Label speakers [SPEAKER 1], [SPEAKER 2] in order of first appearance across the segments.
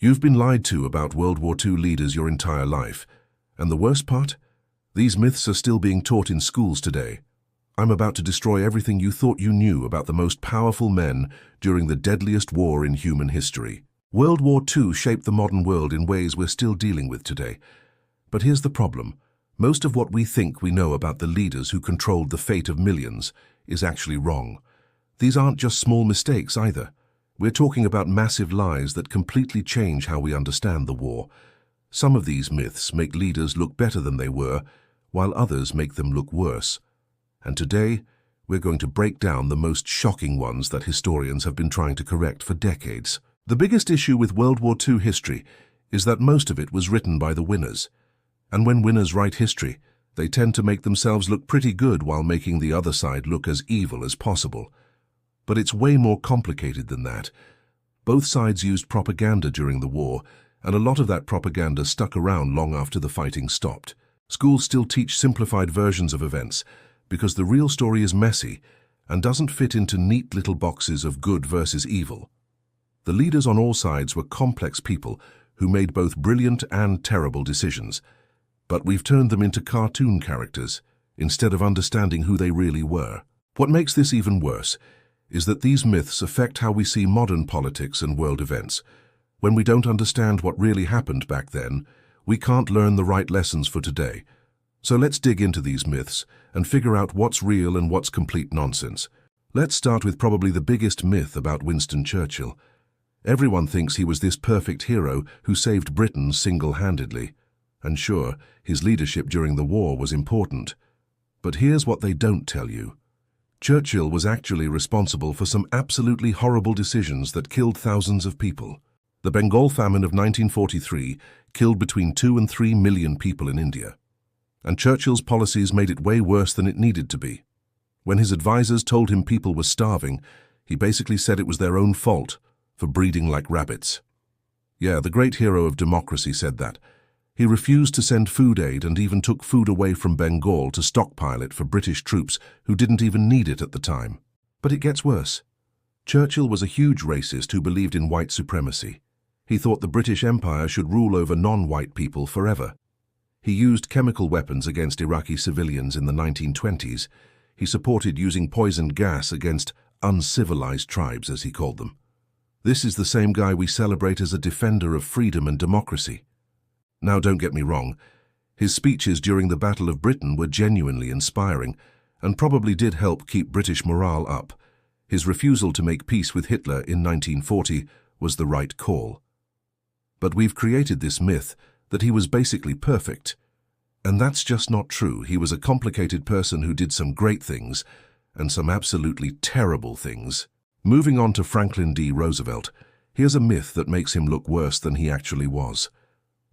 [SPEAKER 1] You've been lied to about World War II leaders your entire life. And the worst part? These myths are still being taught in schools today. I'm about to destroy everything you thought you knew about the most powerful men during the deadliest war in human history. World War II shaped the modern world in ways we're still dealing with today. But here's the problem. Most of what we think we know about the leaders who controlled the fate of millions is actually wrong. These aren't just small mistakes either. We're talking about massive lies that completely change how we understand the war. Some of these myths make leaders look better than they were, while others make them look worse. And today, we're going to break down the most shocking ones that historians have been trying to correct for decades. The biggest issue with World War II history is that most of it was written by the winners. And when winners write history, they tend to make themselves look pretty good while making the other side look as evil as possible. But it's way more complicated than that. Both sides used propaganda during the war, and a lot of that propaganda stuck around long after the fighting stopped. Schools still teach simplified versions of events because the real story is messy and doesn't fit into neat little boxes of good versus evil. The leaders on all sides were complex people who made both brilliant and terrible decisions, but we've turned them into cartoon characters instead of understanding who they really were. What makes this even worse is that these myths affect how we see modern politics and world events. When we don't understand what really happened back then, we can't learn the right lessons for today. So let's dig into these myths and figure out what's real and what's complete nonsense. Let's start with probably the biggest myth about Winston Churchill. Everyone thinks he was this perfect hero who saved Britain single-handedly. And sure, his leadership during the war was important. But here's what they don't tell you. Churchill was actually responsible for some absolutely horrible decisions that killed thousands of people. The Bengal Famine of 1943 killed between 2 and 3 million people in India. And Churchill's policies made it way worse than it needed to be. When his advisors told him people were starving, he basically said it was their own fault for breeding like rabbits. Yeah, the great hero of democracy said that. He refused to send food aid and even took food away from Bengal to stockpile it for British troops who didn't even need it at the time. But it gets worse. Churchill was a huge racist who believed in white supremacy. He thought the British Empire should rule over non-white people forever. He used chemical weapons against Iraqi civilians in the 1920s. He supported using poison gas against uncivilized tribes, as he called them. This is the same guy we celebrate as a defender of freedom and democracy. Now, don't get me wrong. His speeches during the Battle of Britain were genuinely inspiring and probably did help keep British morale up. His refusal to make peace with Hitler in 1940 was the right call. But we've created this myth that he was basically perfect. And that's just not true. He was a complicated person who did some great things and some absolutely terrible things. Moving on to Franklin D. Roosevelt, here's a myth that makes him look worse than he actually was.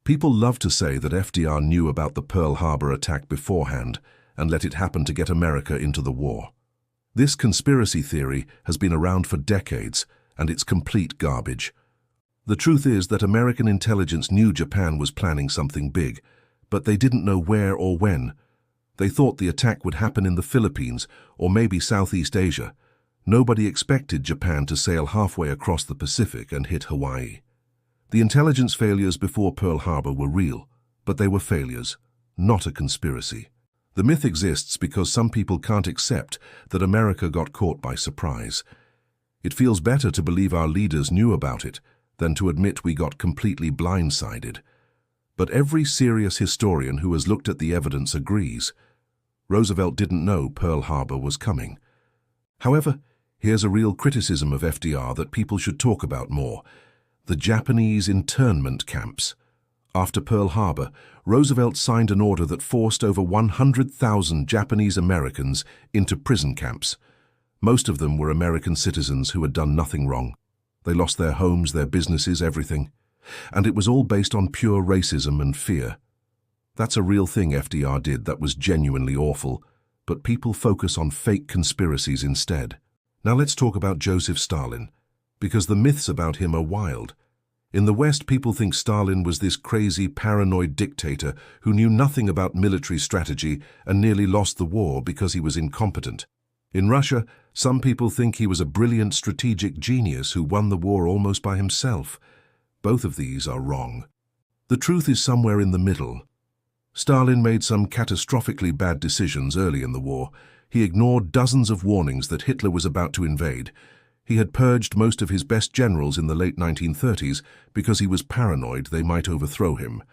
[SPEAKER 1] People love to say that FDR knew about the Pearl Harbor attack beforehand and let it happen to get America into the war. This conspiracy theory has been around for decades, and it's complete garbage. The truth is that American intelligence knew Japan was planning something big, but they didn't know where or when. They thought the attack would happen in the Philippines or maybe Southeast Asia. Nobody expected Japan to sail halfway across the Pacific and hit Hawaii. The intelligence failures before Pearl Harbor were real, but they were failures, not a conspiracy. The myth exists because some people can't accept that America got caught by surprise. It feels better to believe our leaders knew about it than to admit we got completely blindsided. But every serious historian who has looked at the evidence agrees. Roosevelt didn't know Pearl Harbor was coming. However, here's a real criticism of FDR that people should talk about more: the Japanese internment camps. After Pearl Harbor, Roosevelt signed an order that forced over 100,000 Japanese Americans into prison camps. Most of them were American citizens who had done nothing wrong. They lost their homes, their businesses, everything. And it was all based on pure racism and fear. That's a real thing FDR did that was genuinely awful, but people focus on fake conspiracies instead. Now let's talk about Joseph Stalin, because the myths about him are wild. In the West, people think Stalin was this crazy, paranoid dictator who knew nothing about military strategy and nearly lost the war because he was incompetent. In Russia, some people think he was a brilliant strategic genius who won the war almost by himself. Both of these are wrong. The truth is somewhere in the middle. Stalin made some catastrophically bad decisions early in the war. He ignored dozens of warnings that Hitler was about to invade. He had purged most of his best generals in the late 1930s because he was paranoid they might overthrow him.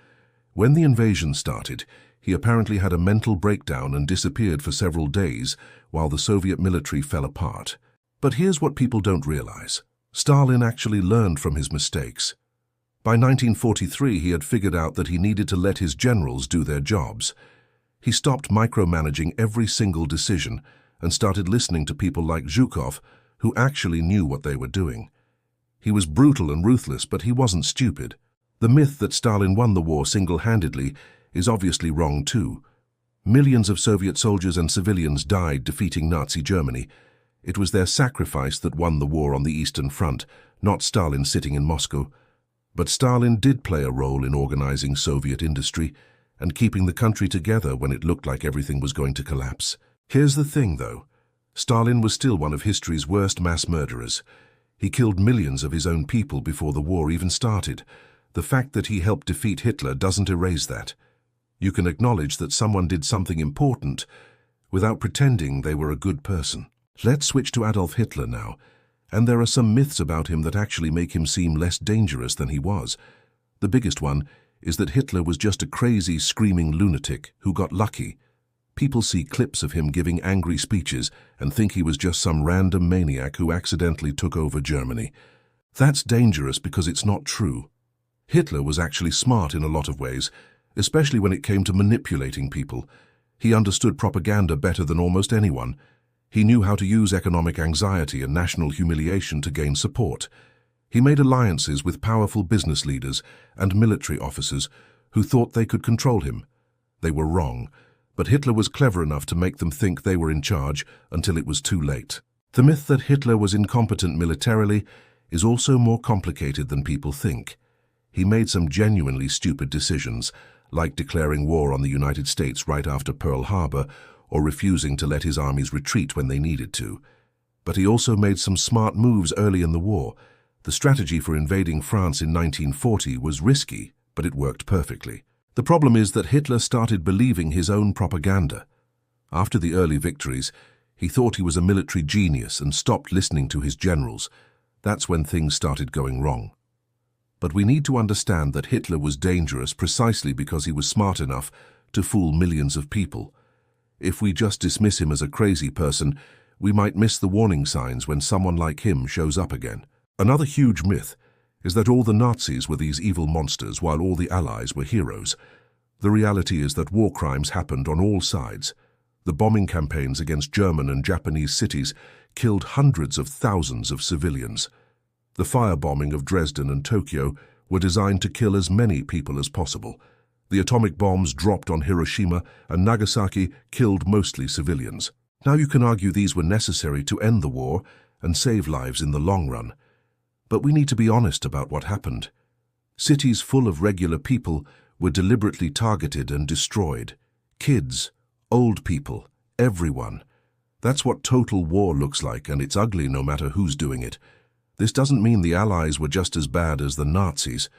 [SPEAKER 1] When the invasion started, he apparently had a mental breakdown and disappeared for several days while the Soviet military fell apart. But here's what people don't realize. Stalin actually learned from his mistakes. By 1943, he had figured out that he needed to let his generals do their jobs. He stopped micromanaging every single decision and started listening to people like Zhukov, who actually knew what they were doing. He was brutal and ruthless, but he wasn't stupid. The myth that Stalin won the war single-handedly is obviously wrong too. Millions of Soviet soldiers and civilians died defeating Nazi Germany. It was their sacrifice that won the war on the Eastern Front, not Stalin sitting in Moscow. But Stalin did play a role in organizing Soviet industry and keeping the country together when it looked like everything was going to collapse. Here's the thing, though. Stalin was still one of history's worst mass murderers. He killed millions of his own people before the war even started. The fact that he helped defeat Hitler doesn't erase that. You can acknowledge that someone did something important without pretending they were a good person. Let's switch to Adolf Hitler now. And there are some myths about him that actually make him seem less dangerous than he was. The biggest one is that Hitler was just a crazy, screaming lunatic who got lucky. People see clips of him giving angry speeches and think he was just some random maniac who accidentally took over Germany. That's dangerous because it's not true. Hitler was actually smart in a lot of ways, especially when it came to manipulating people. He understood propaganda better than almost anyone. He knew how to use economic anxiety and national humiliation to gain support. He made alliances with powerful business leaders and military officers who thought they could control him. They were wrong, but Hitler was clever enough to make them think they were in charge until it was too late. The myth that Hitler was incompetent militarily is also more complicated than people think. He made some genuinely stupid decisions, like declaring war on the United States right after Pearl Harbor, or refusing to let his armies retreat when they needed to. But he also made some smart moves early in the war. The strategy for invading France in 1940 was risky, but it worked perfectly. The problem is that Hitler started believing his own propaganda. After the early victories, he thought he was a military genius and stopped listening to his generals. That's when things started going wrong. But we need to understand that Hitler was dangerous precisely because he was smart enough to fool millions of people. If we just dismiss him as a crazy person, we might miss the warning signs when someone like him shows up again. Another huge myth is that all the Nazis were these evil monsters while all the Allies were heroes. The reality is that war crimes happened on all sides. The bombing campaigns against German and Japanese cities killed hundreds of thousands of civilians. The firebombing of Dresden and Tokyo were designed to kill as many people as possible. The atomic bombs dropped on Hiroshima and Nagasaki killed mostly civilians. Now you can argue these were necessary to end the war and save lives in the long run. But we need to be honest about what happened. Cities full of regular people were deliberately targeted and destroyed. Kids, old people, everyone. That's what total war looks like, and it's ugly no matter who's doing it. This doesn't mean the Allies were just as bad as the Nazis.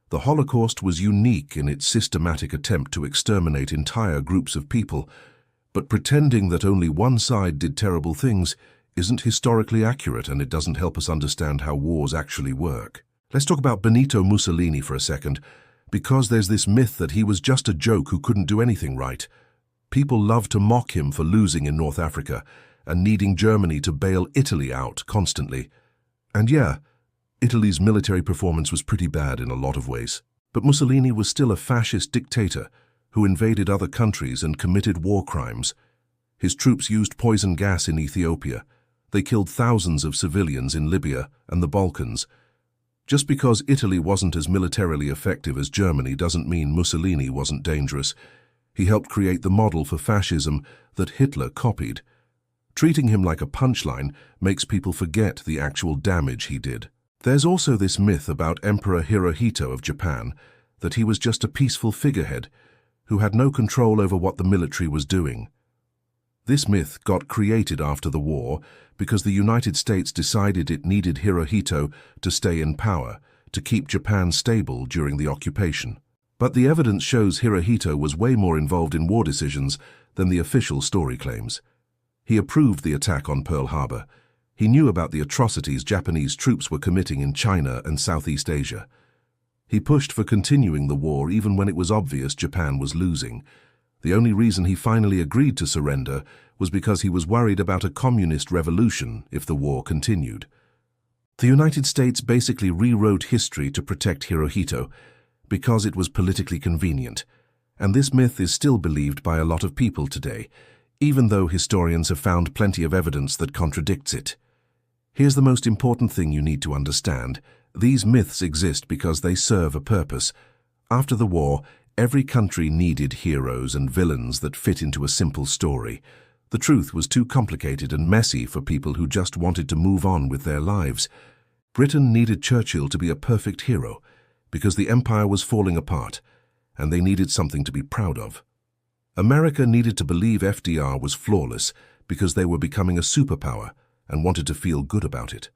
[SPEAKER 1] The Holocaust was unique in its systematic attempt to exterminate entire groups of people, but pretending that only one side did terrible things isn't historically accurate, and it doesn't help us understand how wars actually work. Let's talk about Benito Mussolini for a second, because there's this myth that he was just a joke who couldn't do anything right. People love to mock him for losing in North Africa and needing Germany to bail Italy out constantly. And yeah, Italy's military performance was pretty bad in a lot of ways. But Mussolini was still a fascist dictator who invaded other countries and committed war crimes. His troops used poison gas in Ethiopia. They killed thousands of civilians in Libya and the Balkans. Just because Italy wasn't as militarily effective as Germany doesn't mean Mussolini wasn't dangerous. He helped create the model for fascism that Hitler copied. Treating him like a punchline makes people forget the actual damage he did. There's also this myth about Emperor Hirohito of Japan, that he was just a peaceful figurehead who had no control over what the military was doing. This myth got created after the war because the United States decided it needed Hirohito to stay in power, to keep Japan stable during the occupation. But the evidence shows Hirohito was way more involved in war decisions than the official story claims. He approved the attack on Pearl Harbor. He knew about the atrocities Japanese troops were committing in China and Southeast Asia. He pushed for continuing the war even when it was obvious Japan was losing. The only reason he finally agreed to surrender was because he was worried about a communist revolution if the war continued. The United States basically rewrote history to protect Hirohito because it was politically convenient, and this myth is still believed by a lot of people today, even though historians have found plenty of evidence that contradicts it. Here's the most important thing you need to understand. These myths exist because they serve a purpose. After the war, every country needed heroes and villains that fit into a simple story. The truth was too complicated and messy for people who just wanted to move on with their lives. Britain needed Churchill to be a perfect hero because the empire was falling apart, and they needed something to be proud of. America needed to believe FDR was flawless because they were becoming a superpower and wanted to feel good about it.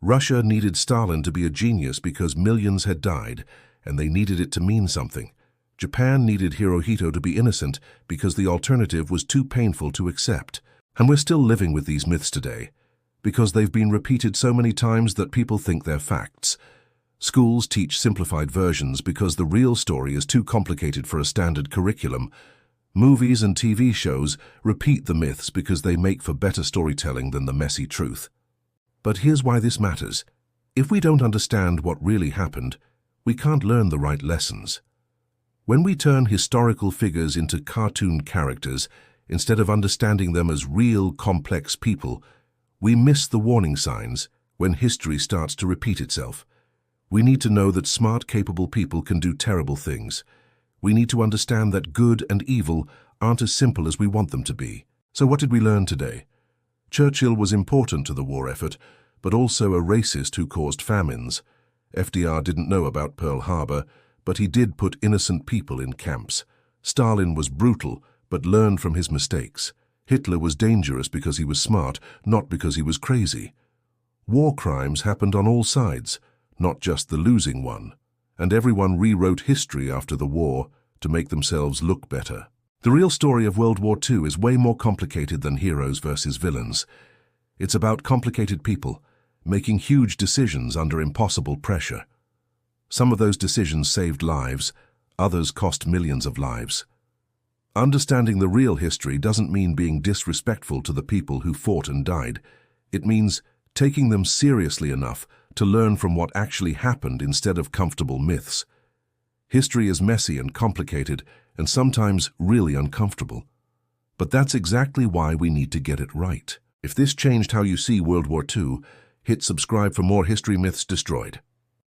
[SPEAKER 1] Russia needed Stalin to be a genius because millions had died, and they needed it to mean something. Japan needed Hirohito to be innocent because the alternative was too painful to accept. And we're still living with these myths today, because they've been repeated so many times that people think they're facts. Schools teach simplified versions because the real story is too complicated for a standard curriculum. Movies and TV shows repeat the myths because they make for better storytelling than the messy truth. But here's why this matters. If we don't understand what really happened, we can't learn the right lessons. When we turn historical figures into cartoon characters, instead of understanding them as real, complex people, we miss the warning signs when history starts to repeat itself. We need to know that smart, capable people can do terrible things. We need to understand that good and evil aren't as simple as we want them to be. So what did we learn today? Churchill was important to the war effort, but also a racist who caused famines. FDR didn't know about Pearl Harbor, but he did put innocent people in camps. Stalin was brutal, but learned from his mistakes. Hitler was dangerous because he was smart, not because he was crazy. War crimes happened on all sides, not just the losing one. And everyone rewrote history after the war to make themselves look better. The real story of World War II is way more complicated than heroes versus villains. It's about complicated people making huge decisions under impossible pressure. Some of those decisions saved lives, others cost millions of lives. Understanding the real history doesn't mean being disrespectful to the people who fought and died. It means taking them seriously enough to learn from what actually happened instead of comfortable myths. History is messy and complicated and sometimes really uncomfortable. But that's exactly why we need to get it right. If this changed how you see World War II, hit subscribe for more History Myths Destroyed.